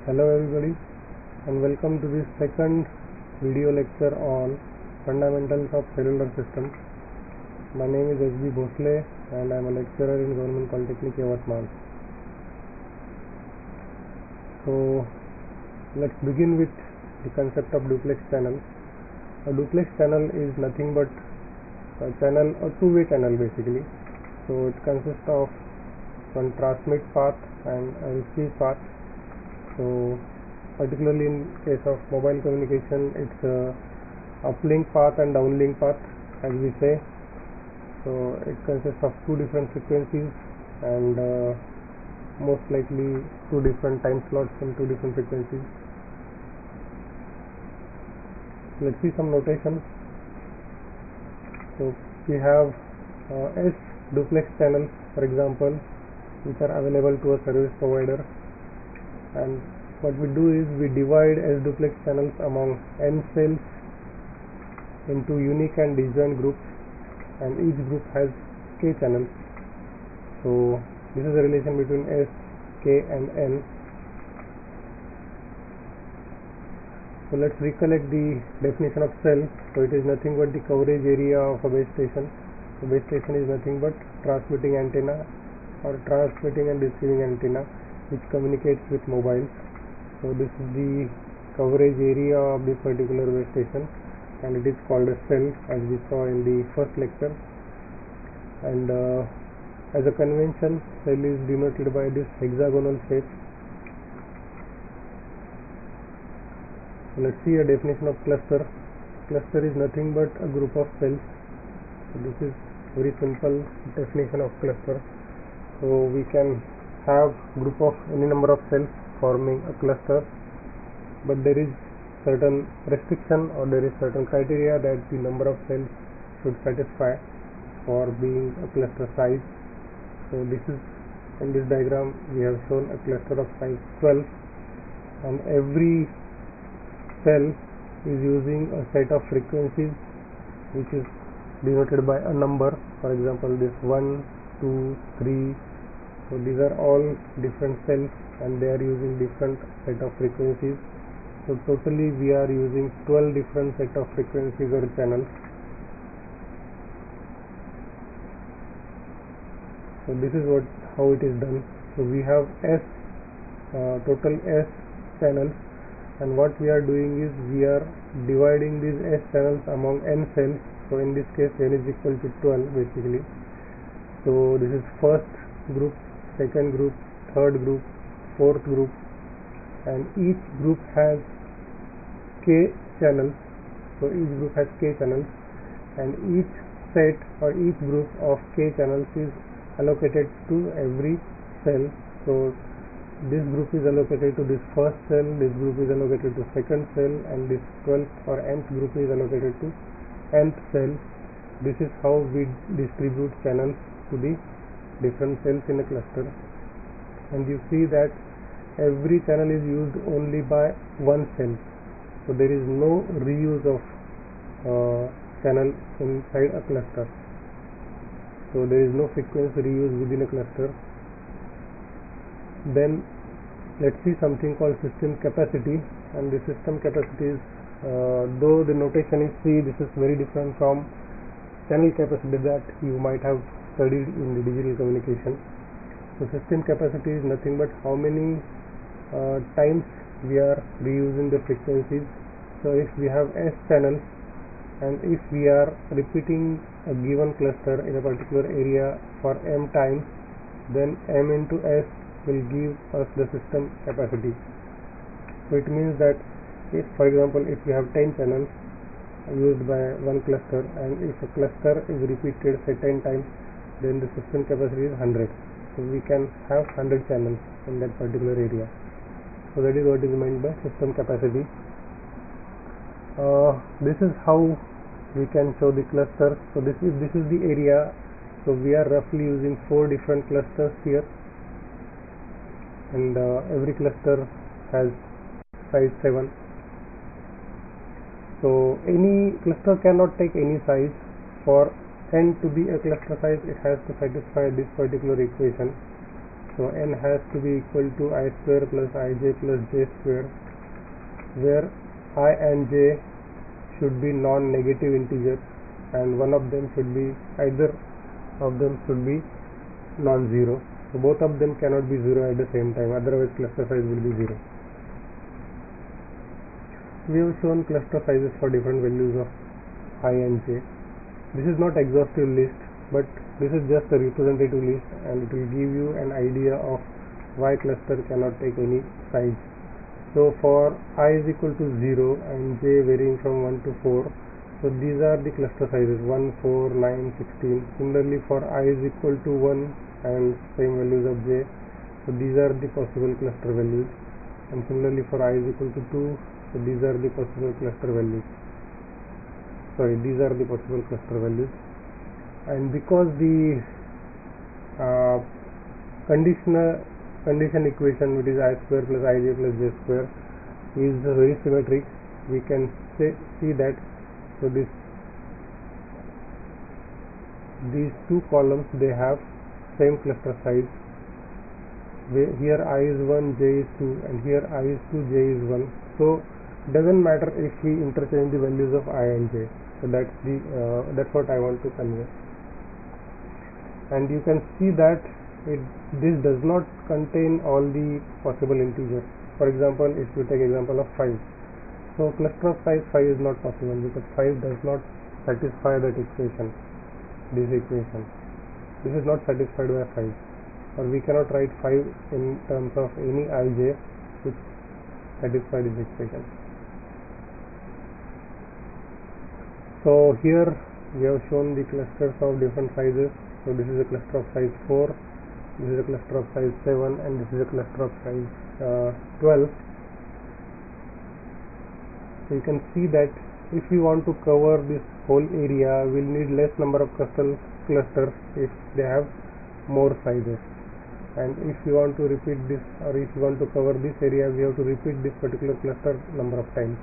Hello everybody and welcome to this second video lecture on fundamentals of cellular systems. My name is S.B. Bhosle and I am a lecturer in Government Polytechnic Yavatmal. So let's begin with the concept of duplex channel. A duplex channel is nothing but a channel, a two-way channel basically. So it consists of one transmit path and a receive path. So particularly in case of mobile communication, it's a uplink path and downlink path, as we say. So it consists of two different frequencies and most likely two different time slots and two different frequencies. Let's see some notation. So we have S duplex channels, for example, which are available to a service provider, and what we do is we divide S duplex channels among n cells into unique and disjoint groups, and each group has k channels. So this is the relation between S, k and n. So let's recollect the definition of cell. So it is nothing but the coverage area of a base station. So base station is nothing but transmitting antenna or transmitting and receiving antenna which communicates with mobiles. So this is the coverage area of this particular base station, and it is called a cell, as we saw in the first lecture. And as a convention, cell is denoted by this hexagonal shape. So let's see a definition of cluster. Cluster is nothing but a group of cells. So this is very simple definition of cluster. So we can have group of any number of cells forming a cluster, but there is certain restriction or there is certain criteria that the number of cells should satisfy for being a cluster size. So this is, in this diagram we have shown a cluster of size 12, and every cell is using a set of frequencies which is denoted by a number. For example, this 1, 2, 3. So these are all different cells and they are using different set of frequencies. So totally we are using 12 different set of frequencies or channels. So this is how it is done. So we have total S channels, and what we are doing is we are dividing these S channels among n cells. So in this case n is equal to 12 basically. So this is first group, second group, third group, fourth group, and each group has k channels. So each group has k channels, and each set or each group of k channels is allocated to every cell. So this group is allocated to this first cell, this group is allocated to second cell, and this 12th or nth group is allocated to nth cell. This is how we distribute channels to the different cells in a cluster. And you see that every channel is used only by one cell. So there is no reuse of channel inside a cluster. So there is no frequency reuse within a cluster. Then let's see something called system capacity. And the system capacity is, though the notation is C, this is very different from channel capacity that you might have studied in the digital communication. So system capacity is nothing but how many times we are reusing the frequencies. So if we have S channels and if we are repeating a given cluster in a particular area for m times, then m into S will give us the system capacity. So it means that if, for example, if we have 10 channels used by one cluster, and if a cluster is repeated say 10 times, then the system capacity is 100. So we can have 100 channels in that particular area. So that is what is meant by system capacity. This is how we can show the cluster. So this is the area. So we are roughly using 4 different clusters here, and every cluster has size 7. So any cluster cannot take any size. For n to be a cluster size, it has to satisfy this particular equation. So So n has to be equal to I square plus ij plus j square, where I and j should be non-negative integers and one of them should be, either of them should be non-zero. So both of them cannot be zero at the same time, otherwise cluster size will be 0. We have shown cluster sizes for different values of I and j. This is not exhaustive list, but this is just a representative list, and it will give you an idea of why cluster cannot take any size. So for I is equal to 0 and j varying from 1 to 4, so these are the cluster sizes 1, 4, 9, 16. Similarly for I is equal to 1 and same values of j, so these are the possible cluster values, and similarly for I is equal to 2, so these are the possible cluster values. These are the possible cluster values. And because the condition equation, which is I square plus ij plus j square, is very symmetric, we can see that. So these two columns, they have same cluster size. Here I is 1, j is 2, and here I is 2, j is 1. So doesn't matter if we interchange the values of I and j. So that's what I want to convey. And you can see that this does not contain all the possible integers. For example, if you take example of 5, so cluster of size 5 is not possible because 5 does not satisfy that equation. This is not satisfied by 5, or we cannot write 5 in terms of any ij which satisfy this equation. So here we have shown the clusters of different sizes. So this is a cluster of size 4, this is a cluster of size 7, and this is a cluster of size 12. So you can see that if we want to cover this whole area, we'll need less number of clusters if they have more sizes. And if you want to repeat this, or if you want to cover this area, we have to repeat this particular cluster number of times.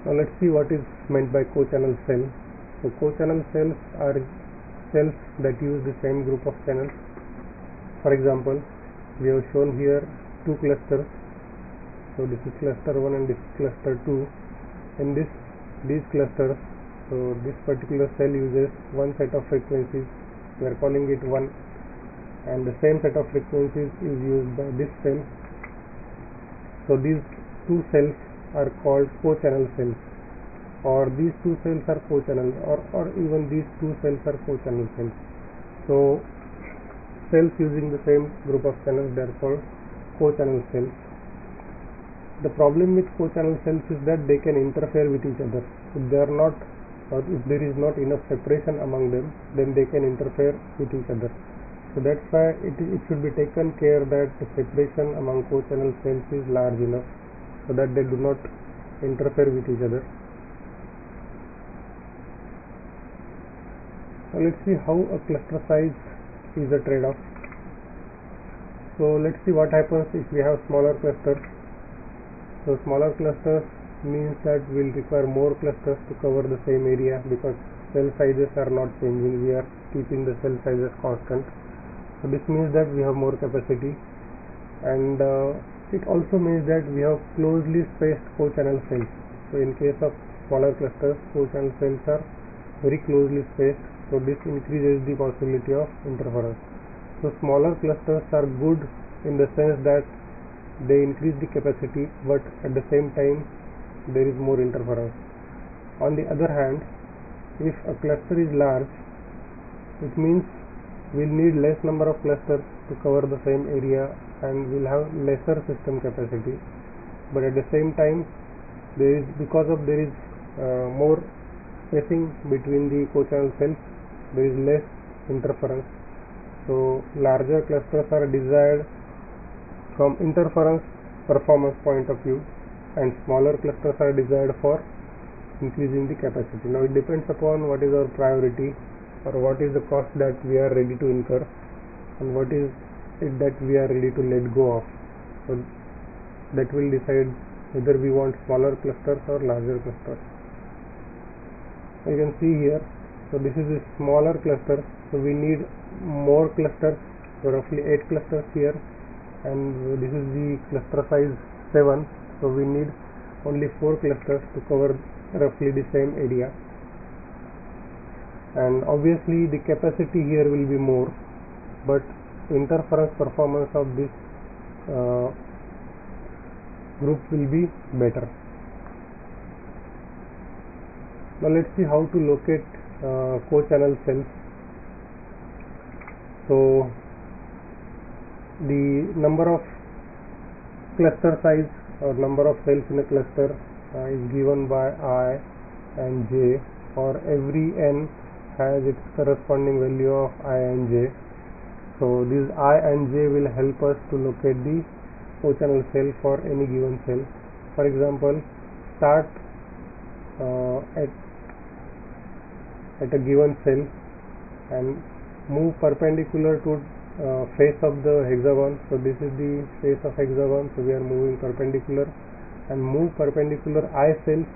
Now let's see what is meant by co-channel cell. So co-channel cells are cells that use the same group of channels. For example, we have shown here two clusters. So this is cluster 1 and this is cluster 2. In these clusters, so this particular cell uses one set of frequencies. We are calling it 1, and the same set of frequencies is used by this cell. So these two cells are called co-channel cells, or these two cells are co-channel, or even these two cells are co-channel cells. So cells using the same group of channels, they are called co-channel cells. The problem with co-channel cells is that they can interfere with each other. If they are not, or if there is not enough separation among them, then they can interfere with each other. So that's why it should be taken care that the separation among co-channel cells is large enough so that they do not interfere with each other. Now let's see how a cluster size is a trade-off. So let's see what happens if we have smaller clusters. So smaller clusters means that we'll require more clusters to cover the same area, because cell sizes are not changing, we are keeping the cell sizes constant. So this means that we have more capacity, and it also means that we have closely spaced co-channel cells. So in case of smaller clusters, co-channel cells are very closely spaced, so this increases the possibility of interference. So smaller clusters are good in the sense that they increase the capacity, but at the same time there is more interference. On the other hand, if a cluster is large, it means we'll need less number of clusters to cover the same area, and we'll have lesser system capacity, but at the same time there is more spacing between the co-channel cells, there is less interference. So larger clusters are desired from interference performance point of view, and smaller clusters are desired for increasing the capacity. Now it depends upon what is our priority, or what is the cost that we are ready to incur, and what is it that we are ready to let go of. So that will decide whether we want smaller clusters or larger clusters. So you can see here, so this is a smaller cluster, so we need more clusters, so roughly 8 clusters here, and this is the cluster size 7, so we need only 4 clusters to cover roughly the same area. And obviously the capacity here will be more, but interference performance of this group will be better. Now let's see how to locate co-channel cells. So the number of cluster size or number of cells in a cluster is given by I and j, or every n has its corresponding value of I and j. So these I and j will help us to locate the co-channel cell for any given cell. For example, start at a given cell and move perpendicular to face of the hexagon. So this is the face of hexagon, so we are moving perpendicular, and move perpendicular I cells,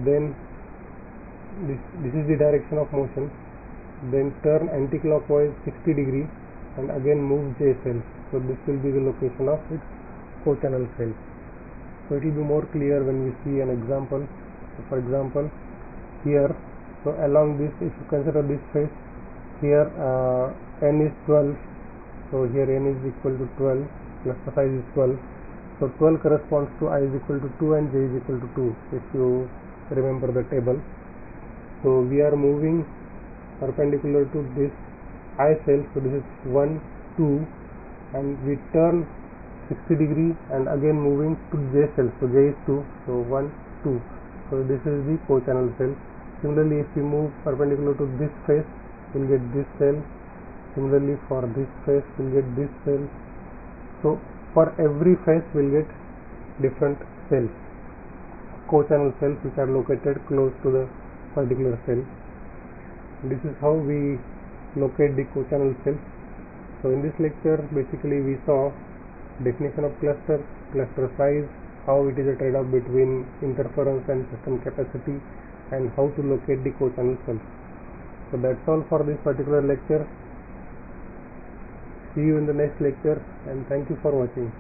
then this is the direction of motion, then turn anti-clockwise 60 degree and again move j cells. So this will be the location of its co-channel cells. So it will be more clear when we see an example. So for example, here, so along this, if you consider this face, here n is 12, so here n is equal to 12, cluster size is 12, so 12 corresponds to I is equal to 2 and j is equal to 2, if you remember the table. So we are moving perpendicular to this I cell, so this is 1, 2, and we turn 60 degree and again moving to j cell, so j is 2, so 1, 2, so this is the co-channel cell. Similarly, if we move perpendicular to this face, we'll get this cell. Similarly, for this face, we'll get this cell. So for every face, we'll get different cells, co-channel cells, which are located close to the particular cell. This is how we locate the co-channel cells. So in this lecture, basically we saw definition of cluster, cluster size, how it is a trade-off between interference and system capacity, and how to locate the co-channel cells. So that's all for this particular lecture. See you in the next lecture, and thank you for watching.